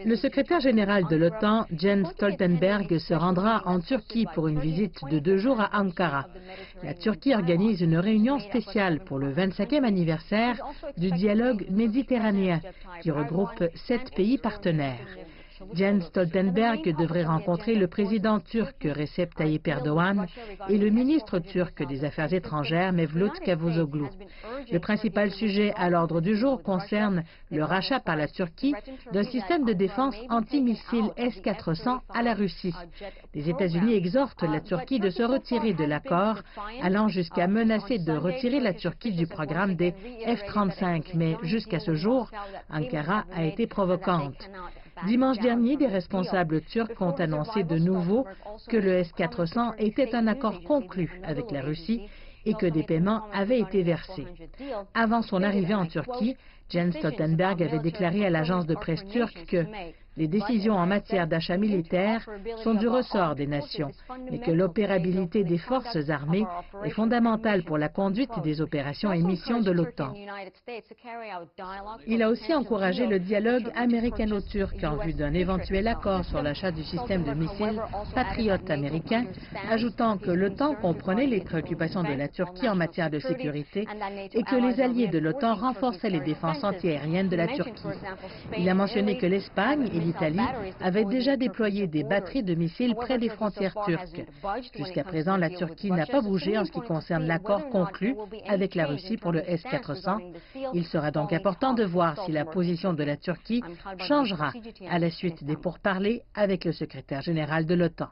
Le secrétaire général de l'OTAN, Jens Stoltenberg, se rendra en Turquie pour une visite de 2 jours à Ankara. La Turquie organise une réunion spéciale pour le 25e anniversaire du dialogue méditerranéen, qui regroupe 7 pays partenaires. Jens Stoltenberg devrait rencontrer le président turc Recep Tayyip Erdogan et le ministre turc des Affaires étrangères Mevlut Cavusoglu. Le principal sujet à l'ordre du jour concerne le rachat par la Turquie d'un système de défense antimissile S-400 à la Russie. Les États-Unis exhortent la Turquie de se retirer de l'accord, allant jusqu'à menacer de retirer la Turquie du programme des F-35. Mais jusqu'à ce jour, Ankara a été provocante. Dimanche dernier, des responsables turcs ont annoncé de nouveau que le S-400 était un accord conclu avec la Russie et que des paiements avaient été versés. Avant son arrivée en Turquie, Jens Stoltenberg avait déclaré à l'agence de presse turque que les décisions en matière d'achat militaire sont du ressort des nations, mais que l'opérabilité des forces armées est fondamentale pour la conduite des opérations et missions de l'OTAN. Il a aussi encouragé le dialogue américano-turc en vue d'un éventuel accord sur l'achat du système de missiles Patriot américain, ajoutant que l'OTAN comprenait les préoccupations de la Turquie en matière de sécurité et que les alliés de l'OTAN renforçaient les défenses antiaériennes de la Turquie. Il a mentionné que l'Espagne et l'Italie avaient déjà déployé des batteries de missiles près des frontières turques. Jusqu'à présent, la Turquie n'a pas bougé en ce qui concerne l'accord conclu avec la Russie pour le S-400. Il sera donc important de voir si la position de la Turquie changera à la suite des pourparlers avec le secrétaire général de l'OTAN.